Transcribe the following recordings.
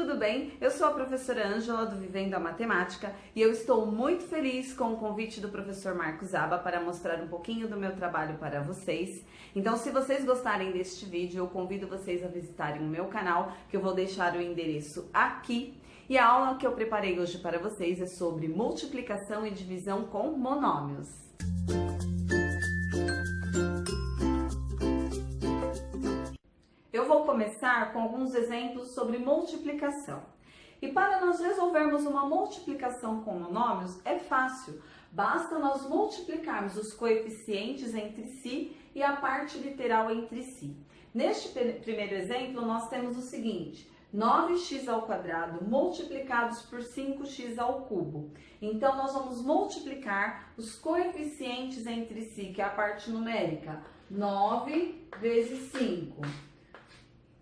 tudo bem? Eu sou a professora Ângela do Vivendo a Matemática e eu estou muito feliz com o convite do professor Marcos Aba para mostrar um pouquinho do meu trabalho para vocês. Então, se vocês gostarem deste vídeo, eu convido vocês a visitarem o meu canal, que eu vou deixar o endereço aqui. E a aula que eu preparei hoje para vocês é sobre multiplicação e divisão com monômios. Eu vou começar com alguns exemplos sobre multiplicação. E para nós resolvermos uma multiplicação com monômios é fácil. Basta nós multiplicarmos os coeficientes entre si e a parte literal entre si. Neste primeiro exemplo, nós temos o seguinte: 9x² multiplicados por 5x ao cubo. Então, nós vamos multiplicar os coeficientes entre si, que é a parte numérica. 9 vezes 5.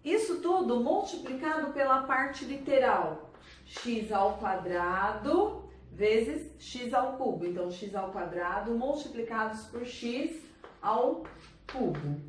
Isso tudo multiplicado pela parte literal, x² vezes x ao cubo. Então, x² multiplicados por x ao cubo.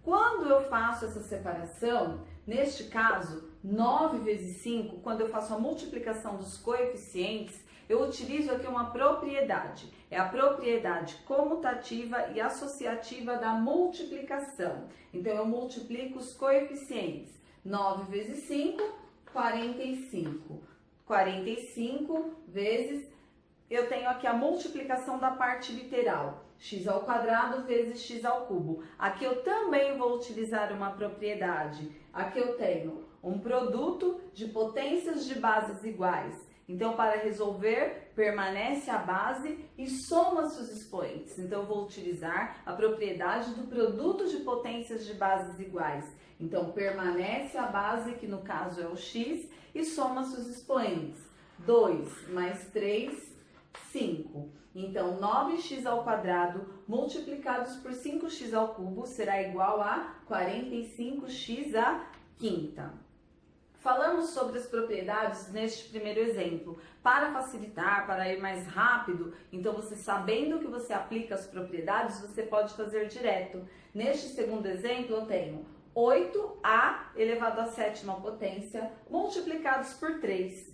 Quando eu faço essa separação, neste caso, 9 vezes 5, quando eu faço a multiplicação dos coeficientes, eu utilizo aqui uma propriedade. É a propriedade comutativa e associativa da multiplicação. Então, eu multiplico os coeficientes. 9 vezes 5, 45. 45 vezes, eu tenho aqui a multiplicação da parte literal. x² vezes x ao cubo. Aqui eu também vou utilizar uma propriedade. Aqui eu tenho um produto de potências de bases iguais. Então, para resolver, permanece a base e soma-se os expoentes. Então, eu vou utilizar a propriedade do produto de potências de bases iguais. Então, permanece a base, que no caso é o x, e soma-se os expoentes. 2 mais 3, 5. Então, 9x² multiplicados por 5x ao cubo será igual a 45x à quinta. Falamos sobre as propriedades neste primeiro exemplo. Para facilitar, para ir mais rápido, então você sabendo que você aplica as propriedades, você pode fazer direto. Neste segundo exemplo, eu tenho 8a elevado à sétima potência multiplicados por 3.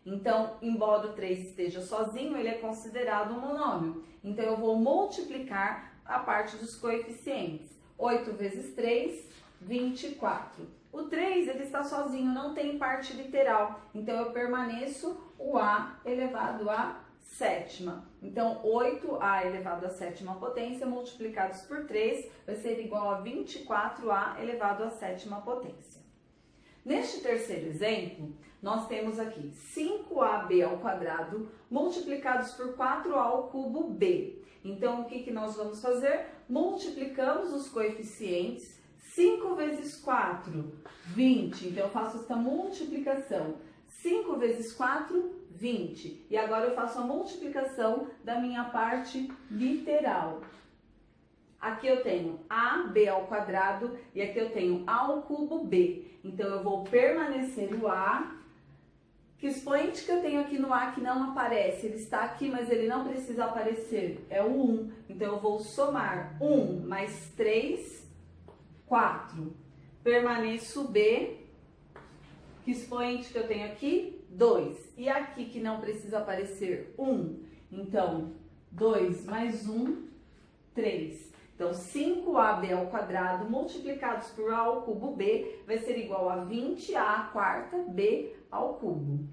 Então, embora o 3 esteja sozinho, ele é considerado um monômio. Então, eu vou multiplicar a parte dos coeficientes. 8 vezes 3, 24. O 3, ele está sozinho, não tem parte literal. Então, eu permaneço o a elevado à sétima. Então, 8a elevado à sétima potência multiplicados por 3 vai ser igual a 24a elevado à sétima potência. Neste terceiro exemplo, nós temos aqui 5ab² multiplicados por 4a ao cubo b. Então, o que nós vamos fazer? Multiplicamos os coeficientes. 5 vezes 4, 20. Então, eu faço esta multiplicação. 5 vezes 4, 20. E agora eu faço a multiplicação da minha parte literal. Aqui eu tenho ab² e aqui eu tenho a ao cubo b. Então, eu vou permanecer o a. Que expoente que eu tenho aqui no a que não aparece? Ele está aqui, mas ele não precisa aparecer. É o 1. Então, eu vou somar 1 mais 3, 4. Permaneço b. Que expoente que eu tenho aqui? 2. E aqui que não precisa aparecer? 1. Então, 2 mais 1, 3. Então, 5ab² multiplicados por a ao cubo b vai ser igual a 20a² b ao cubo.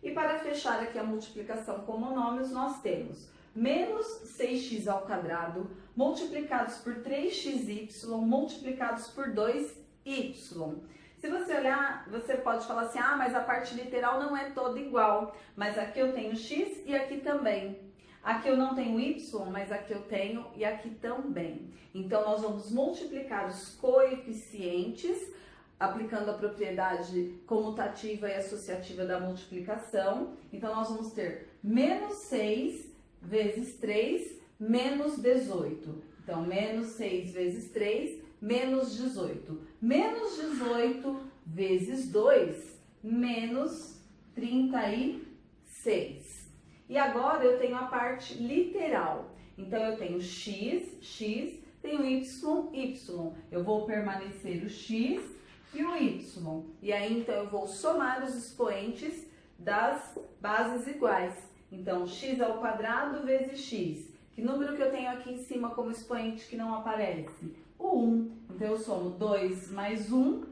E para fechar aqui a multiplicação com monômios, nós temos menos 6x² multiplicados por 3xy multiplicados por 2y. Se você olhar, você pode falar assim, mas a parte literal não é toda igual. Mas aqui eu tenho x e aqui também. Aqui eu não tenho y, mas aqui eu tenho e aqui também. Então, nós vamos multiplicar os coeficientes, aplicando a propriedade comutativa e associativa da multiplicação. Então, nós vamos ter menos 6 vezes 3, menos 18. Então, menos 6 vezes 3, menos 18. Menos 18 vezes 2, menos 36. E agora eu tenho a parte literal. Então, eu tenho x, tenho y, y. Eu vou permanecer o x e o y. E aí, então, eu vou somar os expoentes das bases iguais. Então, x ao quadrado vezes x. Que número que eu tenho aqui em cima como expoente que não aparece? O 1. Então, eu somo 2 mais 1,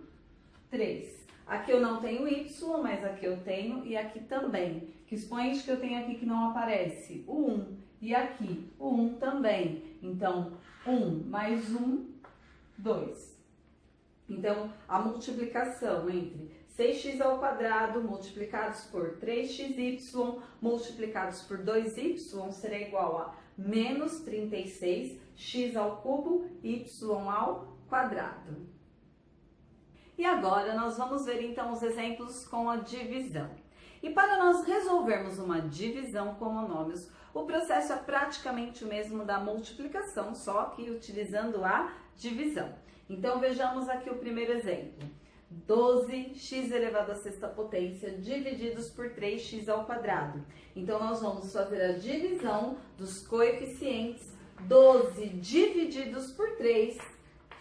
3. Aqui eu não tenho y, mas aqui eu tenho, e aqui também. Que expoente que eu tenho aqui que não aparece? O 1. E aqui, o 1 também. Então, 1 mais 1, 2. Então, a multiplicação entre 6x ao quadrado multiplicados por 3xy multiplicados por 2y será igual a menos 36 x ao cubo y ao quadrado. E agora nós vamos ver então os exemplos com a divisão. E para nós resolvermos uma divisão com monômios, o processo é praticamente o mesmo da multiplicação, só que utilizando a divisão. Então vejamos aqui o primeiro exemplo. 12x elevado à sexta potência divididos por 3x ao quadrado. Então nós vamos fazer a divisão dos coeficientes 12 divididos por 3,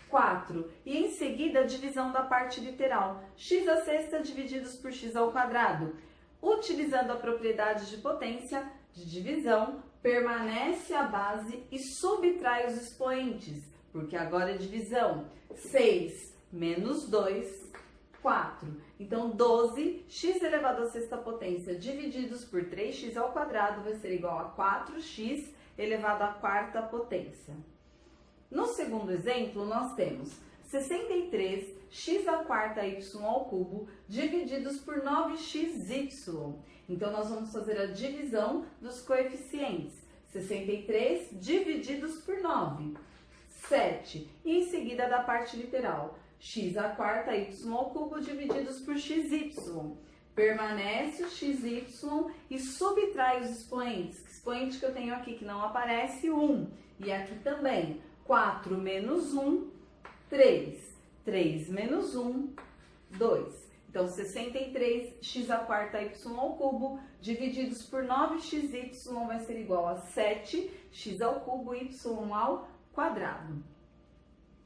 4. E em seguida a divisão da parte literal, x à sexta divididos por x ao quadrado. Utilizando a propriedade de potência de divisão, permanece a base e subtrai os expoentes, porque agora é divisão. 6 menos 2, 4. Então, 12, x elevado à sexta potência divididos por 3x ao quadrado vai ser igual a 4x elevado à quarta potência. No segundo exemplo, nós temos 63x à quarta y ao cubo divididos por 9xy. Então, nós vamos fazer a divisão dos coeficientes. 63 divididos por 9, 7. E em seguida da parte literal, x à quarta y ao cubo divididos por xy. Permanece o xy e subtrai os expoentes. Que expoente que eu tenho aqui que não aparece? 1. E aqui também. 4 menos 1, 3. 3 menos 1, 2. Então, 63x à quarta y ao cubo divididos por 9xy vai ser igual a 7x ao cubo y ao quadrado.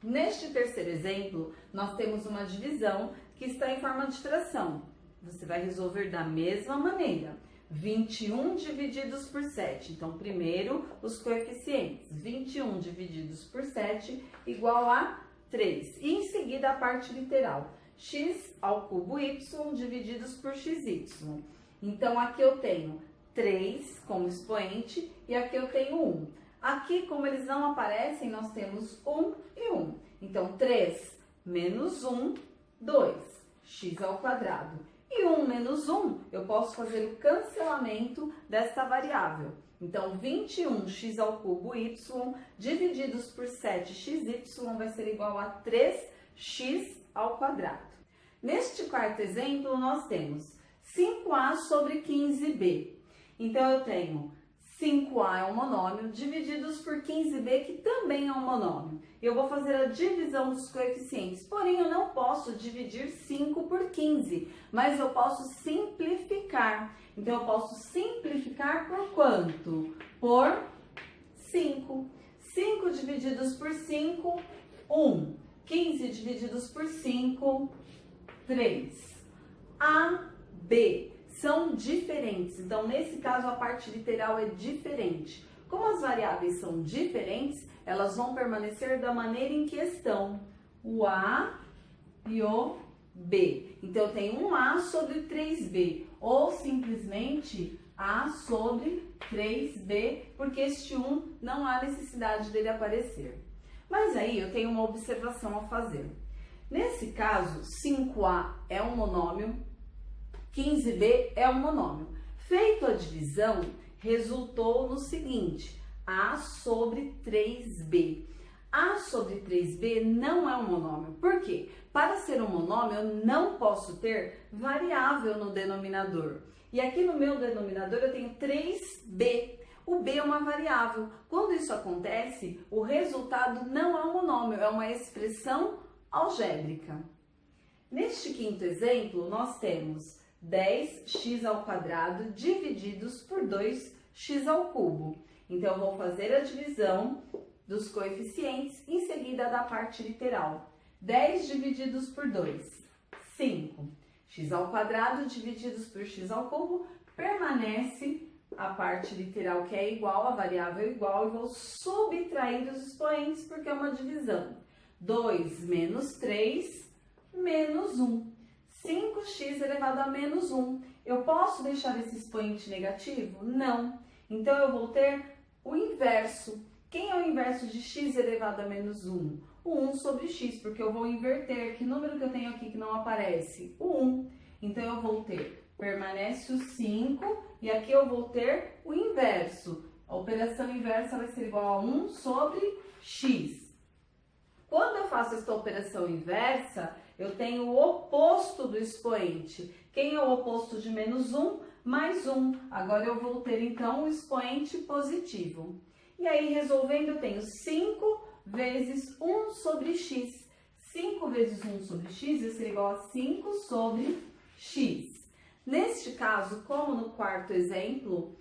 Neste terceiro exemplo, nós temos uma divisão que está em forma de fração. Você vai resolver da mesma maneira. 21 divididos por 7. Então, primeiro, os coeficientes. 21 divididos por 7 igual a 3. E em seguida, a parte literal. X ao cubo y divididos por xy. Então, aqui eu tenho 3 como expoente e aqui eu tenho 1. Aqui, como eles não aparecem, nós temos 1 e 1. Então, 3 menos 1, 2, x ao quadrado. E 1 menos 1, eu posso fazer o cancelamento desta variável. Então, 21x ao cubo y divididos por 7xy vai ser igual a 3x ao quadrado. Neste quarto exemplo, nós temos 5a sobre 15b. Então, eu tenho 5a é um monômio, divididos por 15b, que também é um monômio. Eu vou fazer a divisão dos coeficientes, porém eu não posso dividir 5 por 15, mas eu posso simplificar. Então, eu posso simplificar por quanto? Por 5. 5 divididos por 5, 1. 15 divididos por 5, 3. A, B são diferentes. Então, nesse caso, a parte literal é diferente. Como as variáveis são diferentes, elas vão permanecer da maneira em que estão. O A e o B. Então, eu tenho um A sobre 3B. Ou, simplesmente, A sobre 3B, porque este 1 não há necessidade dele aparecer. Mas aí, eu tenho uma observação a fazer. Nesse caso, 5A é um monômio, 15b é um monômio. Feito a divisão, resultou no seguinte, A sobre 3b. A sobre 3b não é um monômio. Por quê? Para ser um monômio, eu não posso ter variável no denominador. E aqui no meu denominador eu tenho 3b. O b é uma variável. Quando isso acontece, o resultado não é um monômio, é uma expressão algébrica. Neste quinto exemplo, nós temos 10x ao quadrado divididos por 2x ao cubo. Então, eu vou fazer a divisão dos coeficientes em seguida da parte literal. 10 divididos por 2, 5. X ao quadrado divididos por x ao cubo, permanece a parte literal que é igual, a variável é igual, e vou subtrair os expoentes porque é uma divisão. 2 menos 3 menos 1. 5x elevado a menos 1. Eu posso deixar esse expoente negativo? Não. Então, eu vou ter o inverso. Quem é o inverso de x elevado a menos 1? O 1 sobre x, porque eu vou inverter. Que número que eu tenho aqui que não aparece? O 1. Então, eu vou ter, permanece o 5, e aqui eu vou ter o inverso. A operação inversa vai ser igual a 1 sobre x. Quando eu faço esta operação inversa, eu tenho o oposto do expoente. Quem é o oposto de menos 1? Mais 1. Agora eu vou ter, então, o expoente positivo. E aí, resolvendo, eu tenho 5 vezes 1 sobre x. 5 vezes 1 sobre x vai ser igual a 5 sobre x. Neste caso, como no quarto exemplo,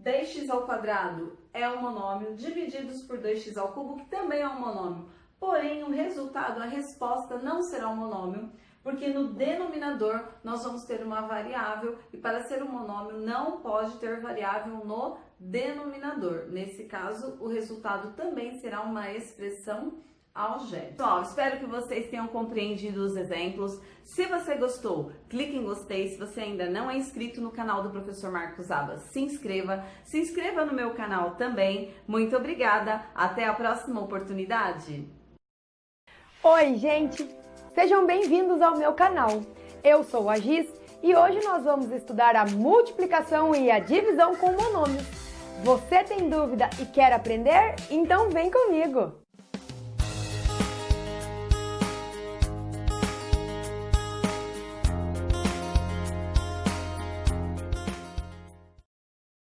10x ao quadrado é um monômio, divididos por 2x ao cubo, que também é um monômio. Porém, o resultado, a resposta não será um monômio, porque no denominador nós vamos ter uma variável e para ser um monômio não pode ter variável no denominador. Nesse caso, o resultado também será uma expressão algébrica. Pessoal, espero que vocês tenham compreendido os exemplos. Se você gostou, clique em gostei. Se você ainda não é inscrito no canal do Professor Marcos Abas, se inscreva. Se inscreva no meu canal também. Muito obrigada. Até a próxima oportunidade. Oi, gente! Sejam bem-vindos ao meu canal. Eu sou a Giz e hoje nós vamos estudar a multiplicação e a divisão com monômios. Você tem dúvida e quer aprender? Então vem comigo!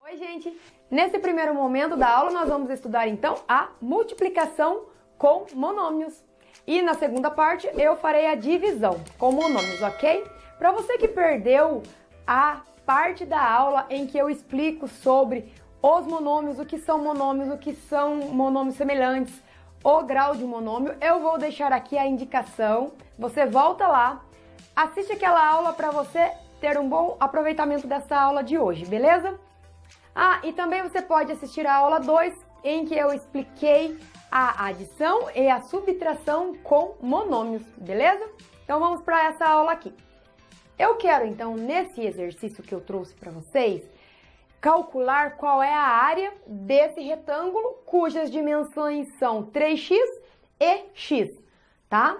Oi, gente! Nesse primeiro momento da aula nós vamos estudar então a multiplicação com monômios. E na segunda parte eu farei a divisão com monômios, ok? Para você que perdeu a parte da aula em que eu explico sobre os monômios, o que são monômios semelhantes, o grau de monômio, eu vou deixar aqui a indicação. Você volta lá, assiste aquela aula para você ter um bom aproveitamento dessa aula de hoje, beleza? Ah, e também você pode assistir a aula 2, em que eu expliquei a adição e a subtração com monômios, beleza? Então vamos para essa aula aqui. Eu quero então, nesse exercício que eu trouxe para vocês, calcular qual é a área desse retângulo cujas dimensões são 3x e x, tá?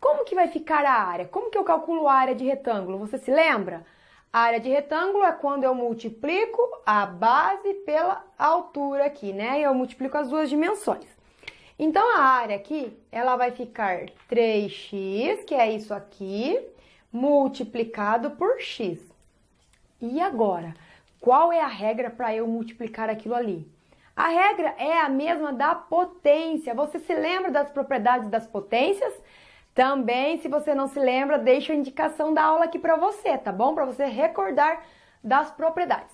Como que vai ficar a área? Como que eu calculo a área de retângulo? Você se lembra? A área de retângulo é quando eu multiplico a base pela altura aqui, né? Eu multiplico as duas dimensões. Então, a área aqui, ela vai ficar 3x, que é isso aqui, multiplicado por x. E agora, qual é a regra para eu multiplicar aquilo ali? A regra é a mesma da potência. Você se lembra das propriedades das potências? Também, se você não se lembra, deixa a indicação da aula aqui para você, tá bom? Para você recordar das propriedades.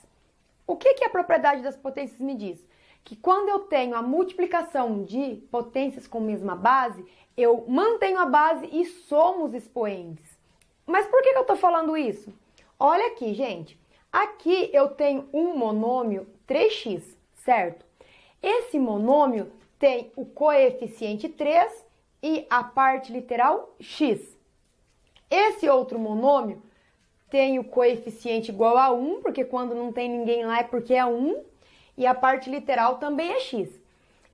O que a propriedade das potências me diz? Que quando eu tenho a multiplicação de potências com mesma base, eu mantenho a base e somo os expoentes. Mas por que eu estou falando isso? Olha aqui, gente. Aqui eu tenho um monômio 3x, certo? Esse monômio tem o coeficiente 3 e a parte literal x. Esse outro monômio tem o coeficiente igual a 1, porque quando não tem ninguém lá é porque é 1. E a parte literal também é x.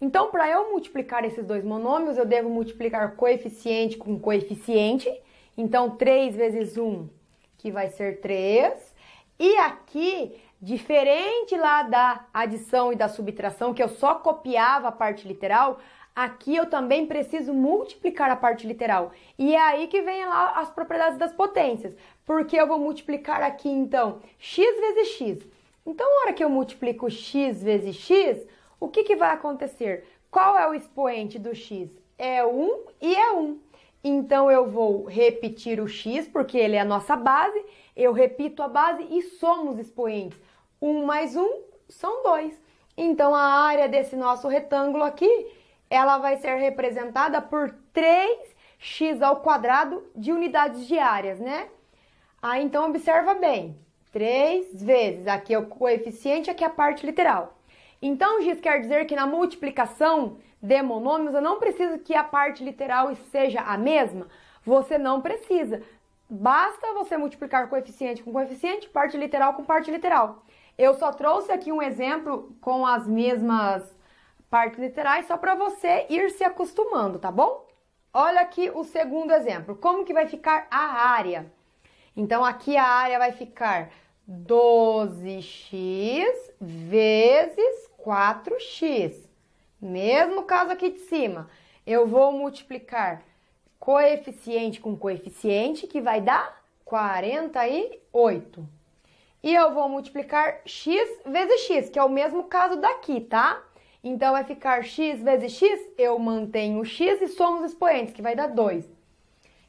Então, para eu multiplicar esses dois monômios, eu devo multiplicar coeficiente com coeficiente. Então, 3 vezes 1, que vai ser 3. E aqui, diferente lá da adição e da subtração, que eu só copiava a parte literal, aqui eu também preciso multiplicar a parte literal. E é aí que vem lá as propriedades das potências. Porque eu vou multiplicar aqui, então, x vezes x. Então, na hora que eu multiplico x vezes x, o que vai acontecer? Qual é o expoente do x? É 1 e é 1. Então, eu vou repetir o x, porque ele é a nossa base. Eu repito a base e somo os expoentes. 1 mais 1 são 2. Então, a área desse nosso retângulo aqui, ela vai ser representada por 3 x ao quadrado de unidades diárias, né? Aí, então, observa bem. 3 vezes, aqui é o coeficiente, aqui é a parte literal. Então, Giz, quer dizer que na multiplicação de monômios, eu não preciso que a parte literal seja a mesma? Você não precisa. Basta você multiplicar coeficiente com coeficiente, parte literal com parte literal. Eu só trouxe aqui um exemplo com as mesmas partes literais, só para você ir se acostumando, tá bom? Olha aqui o segundo exemplo. Como que vai ficar a área? Então, aqui a área vai ficar 12x vezes 4x. Mesmo caso aqui de cima. Eu vou multiplicar coeficiente com coeficiente, que vai dar 48. E eu vou multiplicar x vezes x, que é o mesmo caso daqui, tá? Então, vai ficar x vezes x, eu mantenho o x e somos expoentes, que vai dar 2.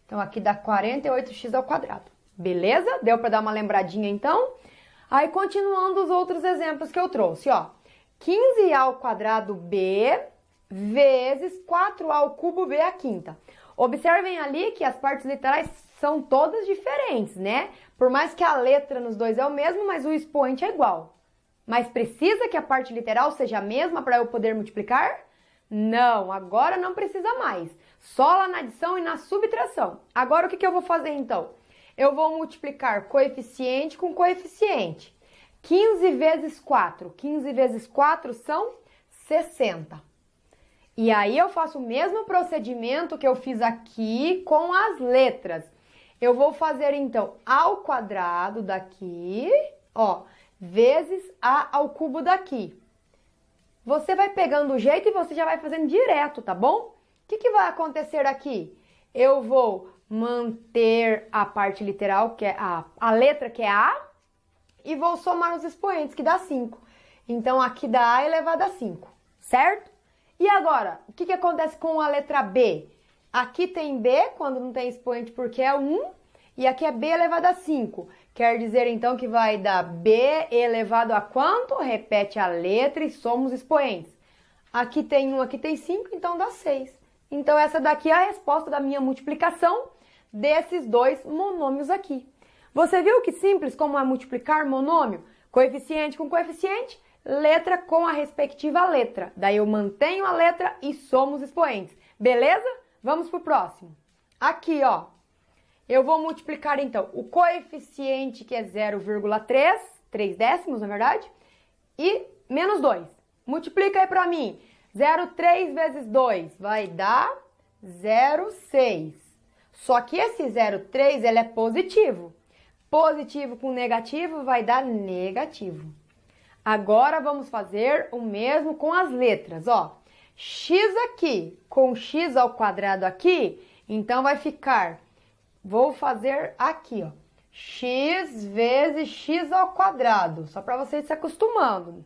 Então, aqui dá 48x ao quadrado. Beleza? Deu para dar uma lembradinha, então? Aí, continuando os outros exemplos que eu trouxe, ó. 15a ao quadrado b vezes 4a ao cubo b à quinta. Observem ali que as partes literais são todas diferentes, né? Por mais que a letra nos dois é o mesmo, mas o expoente é igual. Mas precisa que a parte literal seja a mesma para eu poder multiplicar? Não, agora não precisa mais. Só lá na adição e na subtração. Agora o que eu vou fazer então? Eu vou multiplicar coeficiente com coeficiente. 15 vezes 4. 15 vezes 4 são 60. E aí eu faço o mesmo procedimento que eu fiz aqui com as letras. Eu vou fazer então ao quadrado daqui, ó, vezes a ao cubo daqui. Você vai pegando o jeito e você já vai fazendo direto, tá bom? O que vai acontecer aqui? Eu vou manter a parte literal, que é a letra que é A, e vou somar os expoentes, que dá 5. Então, aqui dá A elevado a 5, certo? E agora, o que acontece com a letra B? Aqui tem B, quando não tem expoente, porque é 1, e aqui é B elevado a 5. Quer dizer, então, que vai dar B elevado a quanto? Repete a letra e soma os expoentes. Aqui tem 1, aqui tem 5, então dá 6. Então, essa daqui é a resposta da minha multiplicação desses dois monômios aqui. Você viu que simples como é multiplicar monômio? Coeficiente com coeficiente, letra com a respectiva letra. Daí eu mantenho a letra e somo os expoentes. Beleza? Vamos pro próximo. Aqui, ó. Eu vou multiplicar, então, o coeficiente, que é 0,3, 3 décimos, na verdade, e menos 2. Multiplica aí pra mim. 0,3 vezes 2 vai dar 0,6. Só que esse 0,3, ele é positivo. Positivo com negativo vai dar negativo. Agora, vamos fazer o mesmo com as letras, ó. X aqui com x ao quadrado aqui, então vai ficar... Vou fazer aqui, ó, x vezes x ao quadrado, só para vocês se acostumando.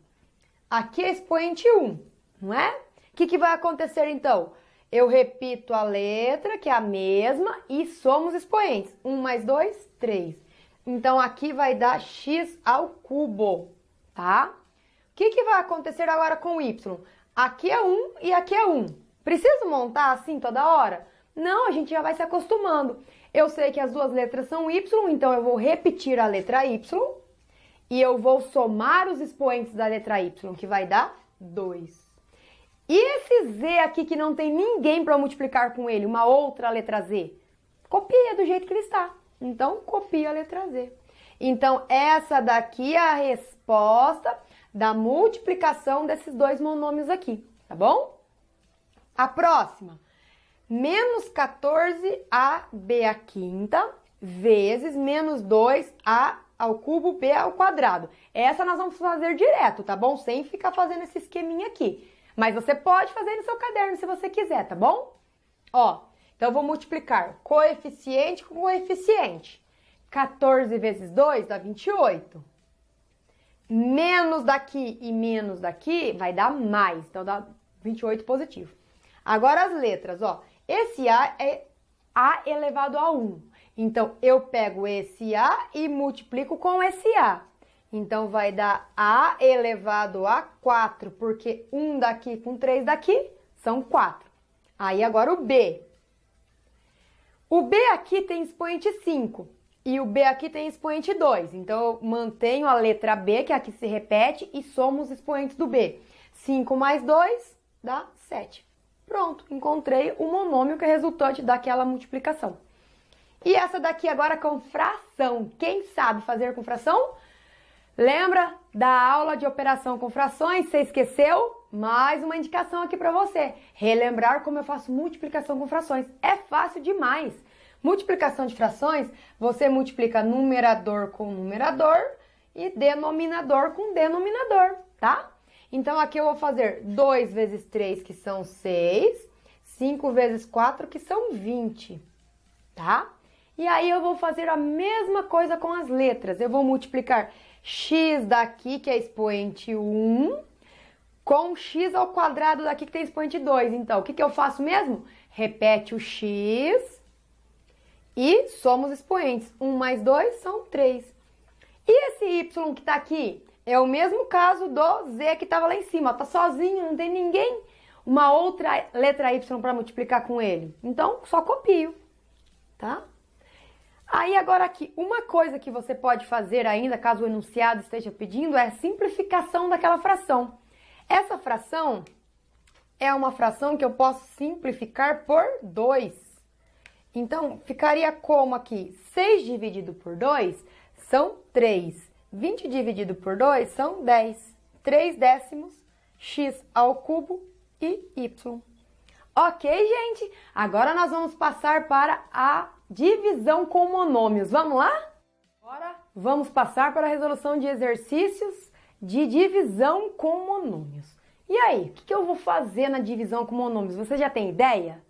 Aqui é expoente 1, não é? O que vai acontecer, então? Eu repito a letra, que é a mesma, e somo os expoentes. 1 mais 2, 3. Então, aqui vai dar x ao cubo, tá? O que vai acontecer agora com o y? Aqui é 1 e aqui é 1. Preciso montar assim toda hora? Não, a gente já vai se acostumando. Eu sei que as duas letras são y, então eu vou repetir a letra y e eu vou somar os expoentes da letra y, que vai dar 2. E esse z aqui que não tem ninguém para multiplicar com ele, uma outra letra z? Copia do jeito que ele está. Então, copia a letra z. Então, essa daqui é a resposta da multiplicação desses dois monômios aqui, tá bom? A próxima. Menos 14ab à quinta vezes menos 2a ao cubo b ao quadrado. Essa nós vamos fazer direto, tá bom? Sem ficar fazendo esse esqueminha aqui. Mas você pode fazer no seu caderno se você quiser, tá bom? Ó, então eu vou multiplicar coeficiente com coeficiente. 14 vezes 2 dá 28. Menos daqui e menos daqui vai dar mais, então dá 28 positivo. Agora as letras, ó. Esse A é A elevado a 1. Então, eu pego esse A e multiplico com esse A. Então, vai dar A elevado a 4, porque 1 daqui com 3 daqui são 4. Aí, agora o B. O b aqui tem expoente 5 e o b aqui tem expoente 2. Então, eu mantenho a letra b, que aqui se repete, e somo os expoentes do b. 5 mais 2 dá 7. Pronto, encontrei o monômio que é resultante daquela multiplicação. E essa daqui agora com fração. Quem sabe fazer com fração? Lembra da aula de operação com frações? Você esqueceu? Mais uma indicação aqui para você. Relembrar como eu faço multiplicação com frações. É fácil demais. Multiplicação de frações, você multiplica numerador com numerador e denominador com denominador, tá? Então, aqui eu vou fazer 2 vezes 3, que são 6, 5 vezes 4, que são 20, tá? E aí, eu vou fazer a mesma coisa com as letras. Eu vou multiplicar x daqui, que é expoente 1, com x ao quadrado daqui, que tem expoente 2. Então, o que eu faço mesmo? Repete o x e soma os expoentes. 1 mais 2 são 3. E esse y que tá aqui? É o mesmo caso do z que estava lá em cima. Tá sozinho, não tem ninguém, uma outra letra y para multiplicar com ele. Então, só copio, tá? Aí, agora aqui, uma coisa que você pode fazer ainda, caso o enunciado esteja pedindo, é a simplificação daquela fração. Essa fração é uma fração que eu posso simplificar por 2. Então, ficaria como aqui? 6 dividido por 2 são 3. 20 dividido por 2 são 10. 3 décimos, x ao cubo e y. Ok, gente? Agora nós vamos passar para a divisão com monômios. Vamos lá? Agora vamos passar para a resolução de exercícios de divisão com monômios. E aí, o que eu vou fazer na divisão com monômios? Você já tem ideia?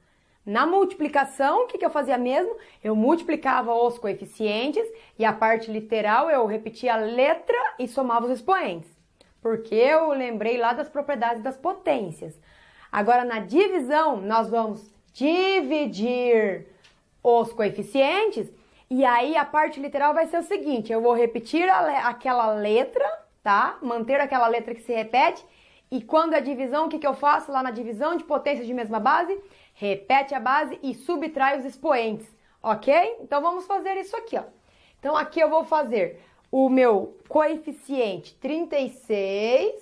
Na multiplicação, o que eu fazia mesmo? Eu multiplicava os coeficientes e a parte literal eu repetia a letra e somava os expoentes. Porque eu lembrei lá das propriedades das potências. Agora, na divisão, nós vamos dividir os coeficientes e aí a parte literal vai ser o seguinte: eu vou repetir aquela letra, tá? Manter aquela letra que se repete. E quando é divisão, o que eu faço lá na divisão de potências de mesma base? Repete a base e subtrai os expoentes, ok? Então, vamos fazer isso aqui, ó. Então, aqui eu vou fazer o meu coeficiente 36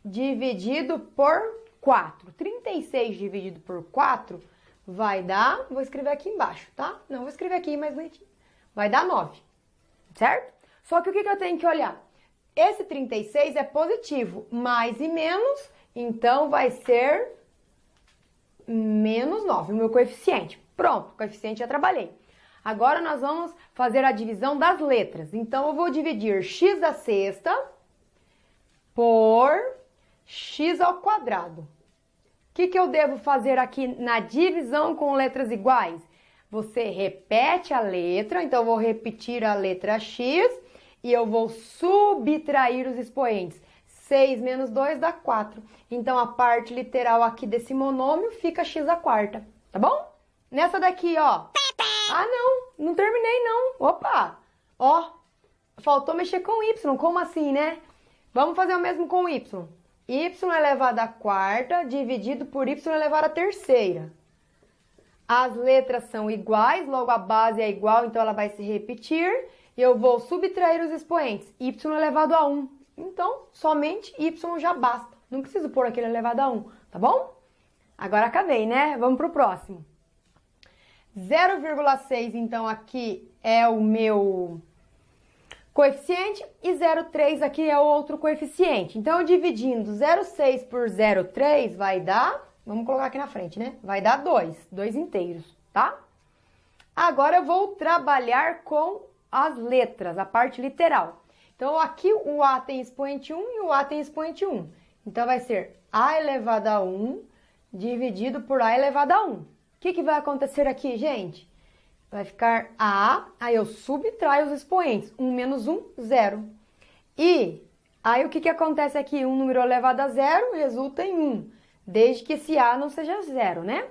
dividido por 4. 36 dividido por 4 vai dar, vou escrever aqui embaixo, tá? Não, vou escrever aqui mais bonitinho. Vai dar 9, certo? Só que o que eu tenho que olhar? Esse 36 é positivo, mais e menos, então vai ser menos 9, o meu coeficiente. Pronto, coeficiente já trabalhei. Agora nós vamos fazer a divisão das letras. Então, eu vou dividir x à sexta por x ao quadrado. O que eu devo fazer aqui na divisão com letras iguais? Você repete a letra, então eu vou repetir a letra x e eu vou subtrair os expoentes. 6 menos 2 dá 4. Então, a parte literal aqui desse monômio fica x à quarta, tá bom? Nessa daqui, ó. Ah, não terminei não. Opa! Ó, faltou mexer com y, como assim, né? Vamos fazer o mesmo com y. Y elevado à quarta dividido por y elevado à terceira. As letras são iguais, logo a base é igual, então ela vai se repetir. E eu vou subtrair os expoentes. Y elevado a 1. Então, somente y já basta. Não preciso pôr aquele elevado a 1, tá bom? Agora acabei, né? Vamos pro próximo. 0,6, então, aqui é o meu coeficiente e 0,3 aqui é o outro coeficiente. Então, eu dividindo 0,6 por 0,3 vai dar, vamos colocar aqui na frente, né? Vai dar 2 inteiros, tá? Agora eu vou trabalhar com as letras, a parte literal. Então, aqui o A tem expoente 1 e o A tem expoente 1. Então, vai ser A elevado a 1 dividido por A elevado a 1. O que vai acontecer aqui, gente? Vai ficar A, aí eu subtraio os expoentes. 1 menos 1, 0. E aí o que acontece aqui? Um número elevado a 0 resulta em 1, desde que esse A não seja 0, né?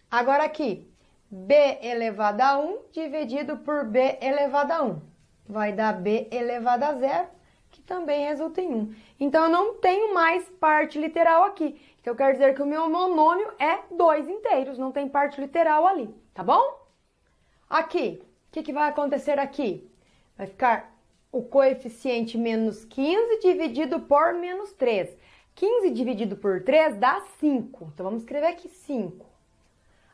Agora aqui, B elevado a 1 dividido por B elevado a 1. Vai dar B elevado a 0, que também resulta em 1. Então, eu não tenho mais parte literal aqui. Então, quer dizer que o meu monômio é 2 inteiros, não tem parte literal ali, tá bom? Aqui, o que vai acontecer aqui? Vai ficar o coeficiente menos 15 dividido por menos 3. 15 dividido por 3 dá 5. Então, vamos escrever aqui 5.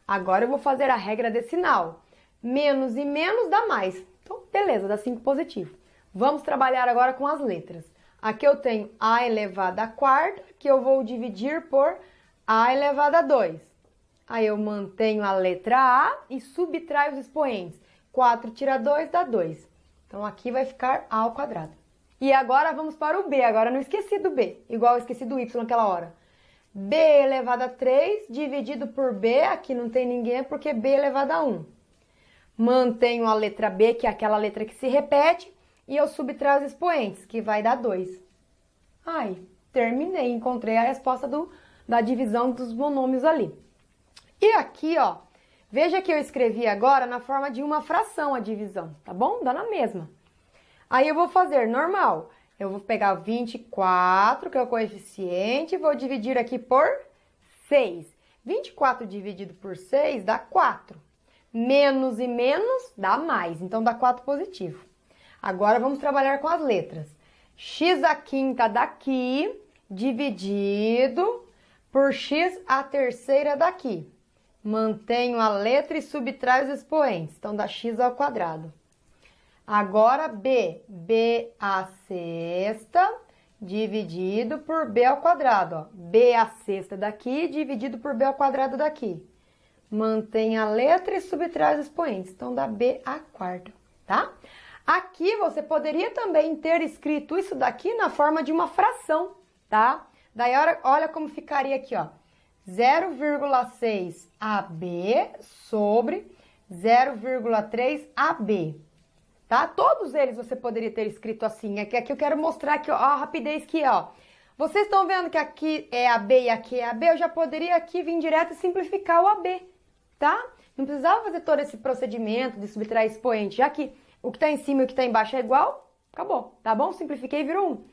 Agora, eu vou fazer a regra decinal. Menos e menos dá mais. Então, beleza, dá 5 positivo. Vamos trabalhar agora com as letras. Aqui eu tenho a elevado à quarta, que eu vou dividir por a elevado a 2. Aí eu mantenho a letra A e subtraio os expoentes. 4 tira 2 dá 2. Então, aqui vai ficar A ao quadrado. E agora vamos para o B. Agora eu não esqueci do B, igual eu esqueci do Y naquela hora. B elevado a 3 dividido por B, aqui não tem ninguém porque B elevado a 1. Mantenho a letra B, que é aquela letra que se repete, e eu subtraio os expoentes, que vai dar 2. Ai, terminei, encontrei a resposta da divisão dos monômios ali. E aqui, ó, veja que eu escrevi agora na forma de uma fração a divisão, tá bom? Dá na mesma. Aí eu vou fazer normal. Eu vou pegar 24, que é o coeficiente, e vou dividir aqui por 6. 24 dividido por 6 dá 4. Menos e menos dá mais, então dá 4 positivo. Agora vamos trabalhar com as letras. X a quinta daqui, dividido por x a terceira daqui. Mantenho a letra e subtraio os expoentes, então dá x ao quadrado. Agora B a sexta dividido por B ao quadrado. Ó. B a sexta daqui dividido por B ao quadrado daqui. Mantém a letra e subtrai os expoentes, então dá B a quarta, tá? Aqui você poderia também ter escrito isso daqui na forma de uma fração, tá? Daí olha como ficaria aqui, ó. 0,6 AB sobre 0,3 AB. Tá? Todos eles você poderia ter escrito assim. Aqui eu quero mostrar aqui, ó, a rapidez que é, ó. Vocês estão vendo que aqui é AB e aqui é AB? Eu já poderia aqui vir direto e simplificar o AB, tá? Não precisava fazer todo esse procedimento de subtrair expoente, já que o que está em cima e o que está embaixo é igual, acabou, tá bom? Simplifiquei e virou 1.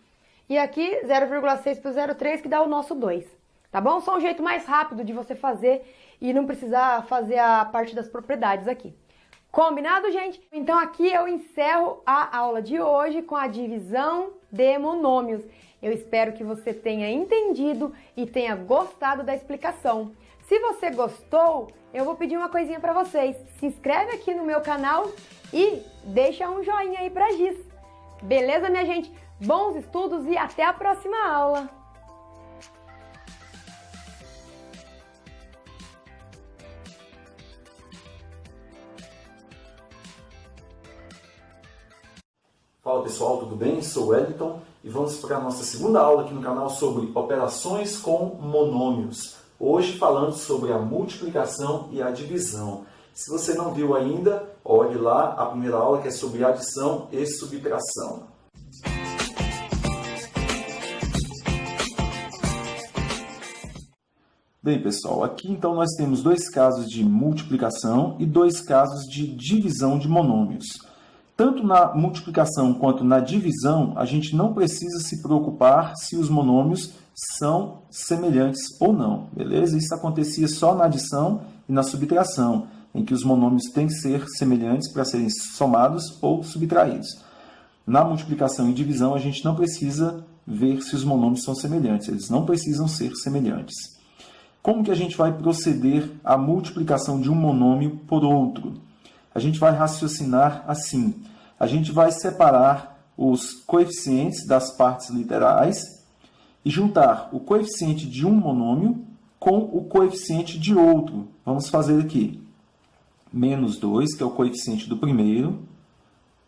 E aqui 0,6 para o 0,3 que dá o nosso 2, tá bom? Só um jeito mais rápido de você fazer e não precisar fazer a parte das propriedades aqui. Combinado, gente? Então aqui eu encerro a aula de hoje com a divisão de monômios. Eu espero que você tenha entendido e tenha gostado da explicação. Se você gostou, eu vou pedir uma coisinha para vocês. Se inscreve aqui no meu canal e deixa um joinha aí pra Giz. Beleza, minha gente? Bons estudos e até a próxima aula! Fala pessoal, tudo bem? Sou o Wellington e vamos para a nossa segunda aula aqui no canal sobre operações com monômios. Hoje falando sobre a multiplicação e a divisão. Se você não viu ainda, olhe lá a primeira aula que é sobre adição e subtração. Bem pessoal, aqui então nós temos dois casos de multiplicação e dois casos de divisão de monômios. Tanto na multiplicação quanto na divisão, a gente não precisa se preocupar se os monômios são semelhantes ou não, beleza? Isso acontecia só na adição e na subtração, em que os monômios têm que ser semelhantes para serem somados ou subtraídos. Na multiplicação e divisão, a gente não precisa ver se os monômios são semelhantes, eles não precisam ser semelhantes. Como que a gente vai proceder à multiplicação de um monômio por outro? A gente vai raciocinar assim. A gente vai separar os coeficientes das partes literais e juntar o coeficiente de um monômio com o coeficiente de outro. Vamos fazer aqui. Menos 2, que é o coeficiente do primeiro,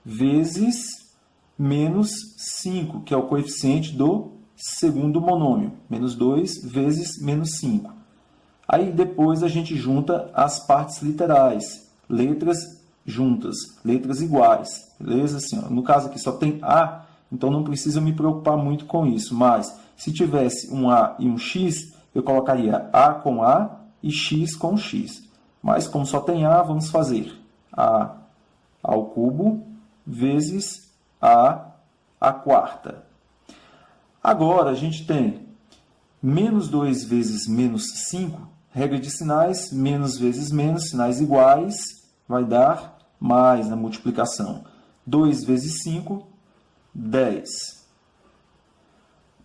vezes menos 5, que é o coeficiente do segundo monômio. Menos 2 vezes menos 5. Aí depois a gente junta as partes literais, letras juntas, letras iguais, beleza? Assim, ó, no caso aqui só tem A, então não precisa me preocupar muito com isso, mas se tivesse um A e um X, eu colocaria A com A e X com X. Mas como só tem A, vamos fazer A ao cubo vezes A à quarta. Agora a gente tem menos 2 vezes menos 5, regra de sinais, menos vezes menos, sinais iguais, vai dar mais na multiplicação. 2 vezes 5, 10.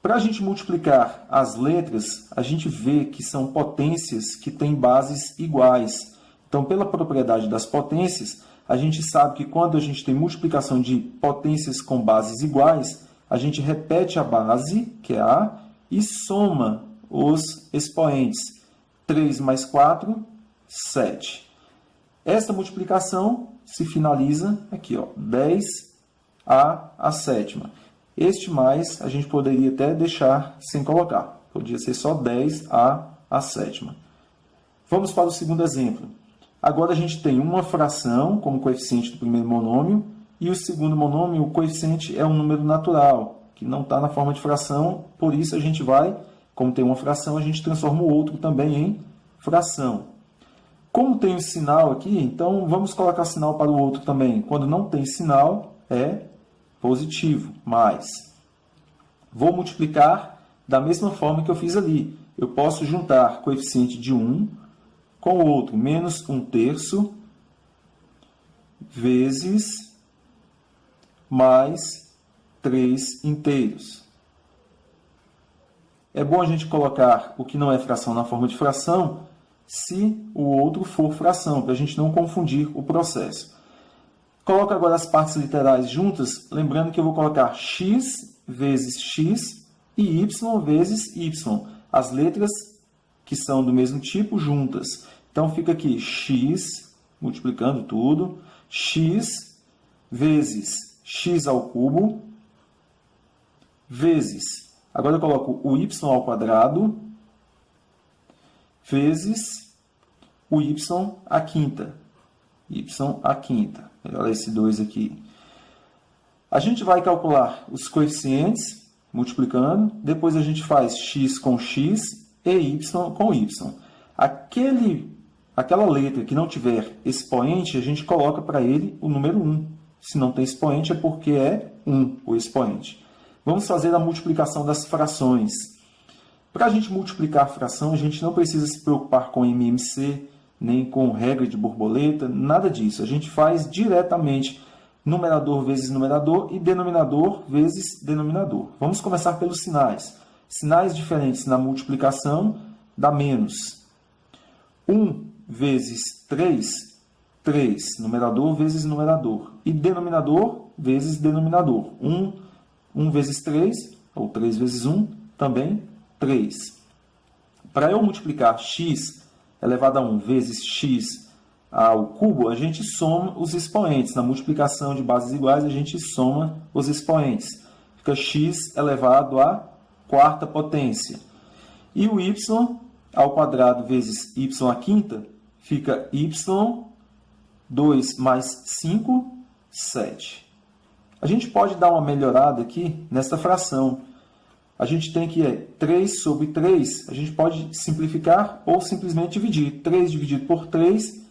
Para a gente multiplicar as letras, a gente vê que são potências que têm bases iguais. Então, pela propriedade das potências, a gente sabe que quando a gente tem multiplicação de potências com bases iguais, a gente repete a base, que é A, e soma os expoentes. 3 mais 4, 7. Esta multiplicação se finaliza aqui, ó, 10A à sétima. Este mais a gente poderia até deixar sem colocar. Podia ser só 10A à sétima. Vamos para o segundo exemplo. Agora a gente tem uma fração como coeficiente do primeiro monômio e o segundo monômio, o coeficiente é um número natural, que não está na forma de fração, por isso a gente vai, como tem uma fração, a gente transforma o outro também em fração. Como tem o sinal aqui, então vamos colocar sinal para o outro também. Quando não tem sinal, é positivo, mais. Vou multiplicar da mesma forma que eu fiz ali. Eu posso juntar coeficiente de 1 com o outro, menos 1/3, vezes mais 3 inteiros. É bom a gente colocar o que não é fração na forma de fração, se o outro for fração, para a gente não confundir o processo. Coloco agora as partes literais juntas, lembrando que eu vou colocar x vezes x e y vezes y. As letras que são do mesmo tipo juntas. Então, fica aqui x, multiplicando tudo, x vezes x ao cubo, vezes, agora eu coloco o y ao quadrado, vezes o y à quinta. Y à quinta. Olha esse 2 aqui. A gente vai calcular os coeficientes, multiplicando. Depois a gente faz x com x e y com y. Aquela letra que não tiver expoente, a gente coloca para ele o número 1. Se não tem expoente, é porque é 1 o expoente. Vamos fazer a multiplicação das frações. Para a gente multiplicar a fração, a gente não precisa se preocupar com MMC, nem com regra de borboleta, nada disso. A gente faz diretamente numerador vezes numerador e denominador vezes denominador. Vamos começar pelos sinais. Sinais diferentes na multiplicação dá menos. 1 vezes 3, 3. Numerador vezes numerador. E denominador vezes denominador. 1 vezes 3, ou 3 vezes 1, também 3. Para eu multiplicar x elevado a 1 vezes x ao cubo, a gente soma os expoentes. Na multiplicação de bases iguais, a gente soma os expoentes. Fica x elevado à quarta potência. E o y ao quadrado vezes y à quinta, fica y, 2 mais 5, 7. A gente pode dar uma melhorada aqui nessa fração. A gente tem que 3 sobre 3, a gente pode simplificar ou simplesmente dividir. 3 dividido por 3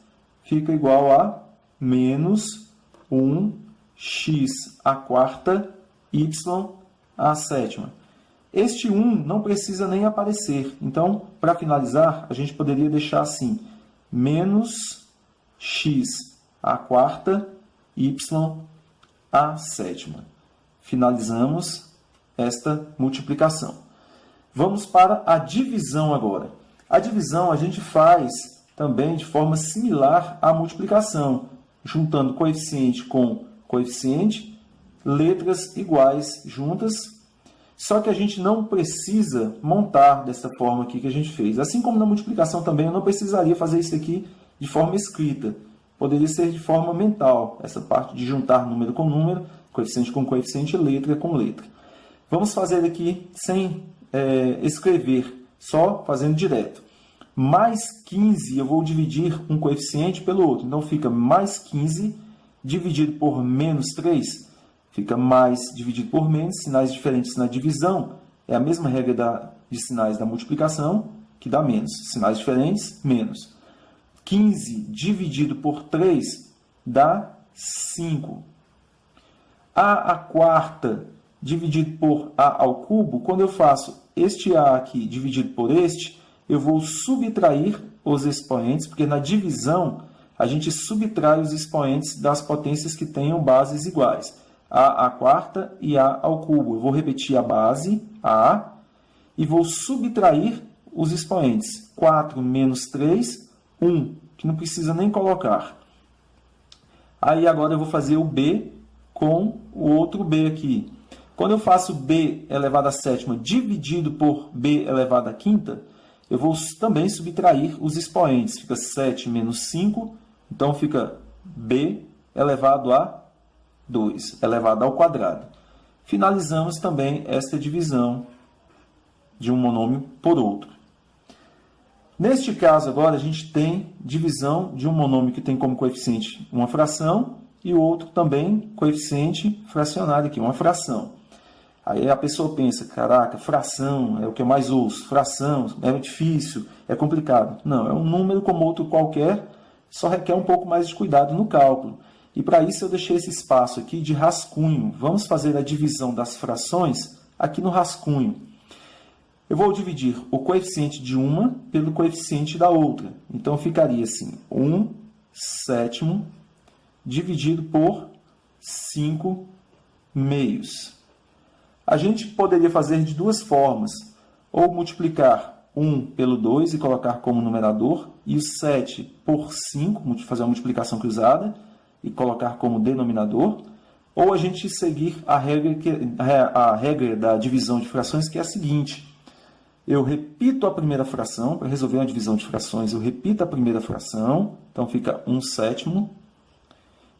fica igual a menos 1x à quarta, y à sétima. Este 1 não precisa nem aparecer. Então, para finalizar, a gente poderia deixar assim, menos x à quarta, y à sétima. Finalizamos esta multiplicação. Vamos para a divisão agora. A divisão a gente faz também de forma similar à multiplicação, juntando coeficiente com coeficiente, letras iguais juntas, só que a gente não precisa montar dessa forma aqui que a gente fez. Assim como na multiplicação também, eu não precisaria fazer isso aqui de forma escrita. Poderia ser de forma mental, essa parte de juntar número com número, coeficiente com coeficiente, letra com letra. Vamos fazer aqui sem escrever, só fazendo direto. Mais 15, eu vou dividir um coeficiente pelo outro. Então, fica mais 15 dividido por menos 3. Fica mais dividido por menos, sinais diferentes na divisão. É a mesma regra de sinais da multiplicação, que dá menos. Sinais diferentes, menos. 15 dividido por 3 dá 5. A à quarta dividido por A ao cubo, quando eu faço este A aqui dividido por este, eu vou subtrair os expoentes, porque na divisão a gente subtrai os expoentes das potências que tenham bases iguais. A quarta e A ao cubo. Eu vou repetir a base, A, e vou subtrair os expoentes. 4 menos 3, 1, que não precisa nem colocar. Aí agora eu vou fazer o B com o outro B aqui. Quando eu faço B elevado à sétima dividido por B elevado à quinta, eu vou também subtrair os expoentes. Fica 7 menos 5, então fica B elevado a 2, elevado ao quadrado. Finalizamos também esta divisão de um monômio por outro. Neste caso agora a gente tem divisão de um monômio que tem como coeficiente uma fração e o outro também coeficiente fracionário aqui, uma fração. Aí a pessoa pensa, caraca, fração é o que eu mais ouço, fração é difícil, é complicado. Não, é um número como outro qualquer, só requer um pouco mais de cuidado no cálculo. E para isso eu deixei esse espaço aqui de rascunho. Vamos fazer a divisão das frações aqui no rascunho. Eu vou dividir o coeficiente de uma pelo coeficiente da outra. Então ficaria assim, 1/7 dividido por 5/2. A gente poderia fazer de duas formas. Ou multiplicar 1 pelo 2 e colocar como numerador, e o 7 por 5, fazer uma multiplicação cruzada, e colocar como denominador, ou a gente seguir a regra da divisão de frações, que é a seguinte: eu repito a primeira fração, para resolver uma divisão de frações, eu repito a primeira fração, então fica 1/7,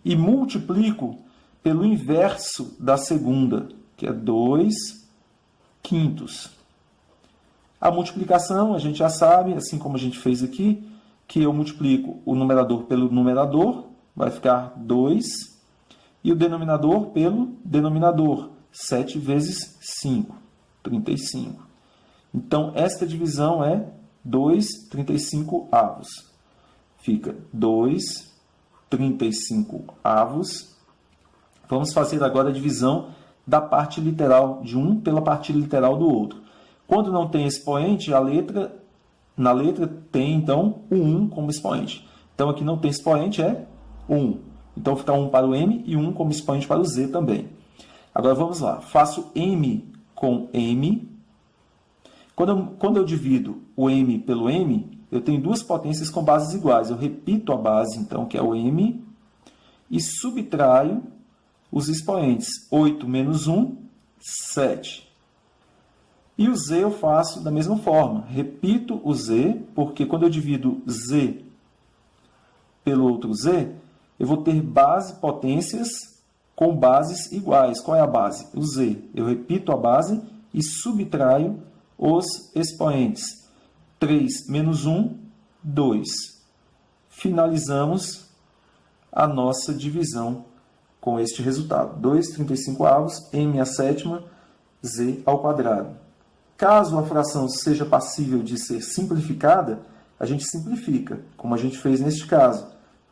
e multiplico pelo inverso da segunda, que é 2/5. A multiplicação, a gente já sabe, assim como a gente fez aqui, que eu multiplico o numerador pelo numerador, vai ficar 2, e o denominador pelo denominador, 7 vezes 5, 35. Então, esta divisão é 2/35. Fica 2/35. Vamos fazer agora a divisão da parte literal de um pela parte literal do outro. Quando não tem expoente, na letra tem, então, o 1 como expoente. Então, aqui não tem expoente, é 1. Então, fica 1 para o M e 1 como expoente para o Z também. Agora, vamos lá. Faço M com M. Quando eu divido o M pelo M, eu tenho duas potências com bases iguais. Eu repito a base, então, que é o M, e subtraio os expoentes. 8 menos 1, 7. E o Z eu faço da mesma forma. Repito o Z, porque quando eu divido Z pelo outro Z, eu vou ter potências com bases iguais. Qual é a base? O Z. Eu repito a base e subtraio os expoentes. 3 menos 1, 2. Finalizamos a nossa divisão com este resultado. 2/35, M/7, Z ao quadrado. Caso a fração seja passível de ser simplificada, a gente simplifica, como a gente fez neste caso.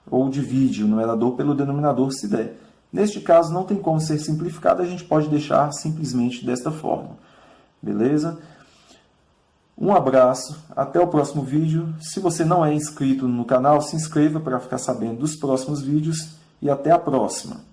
Ou divide o numerador pelo denominador, se der. Neste caso, não tem como ser simplificado, a gente pode deixar simplesmente desta forma. Beleza? Um abraço, até o próximo vídeo. Se você não é inscrito no canal, se inscreva para ficar sabendo dos próximos vídeos e até a próxima.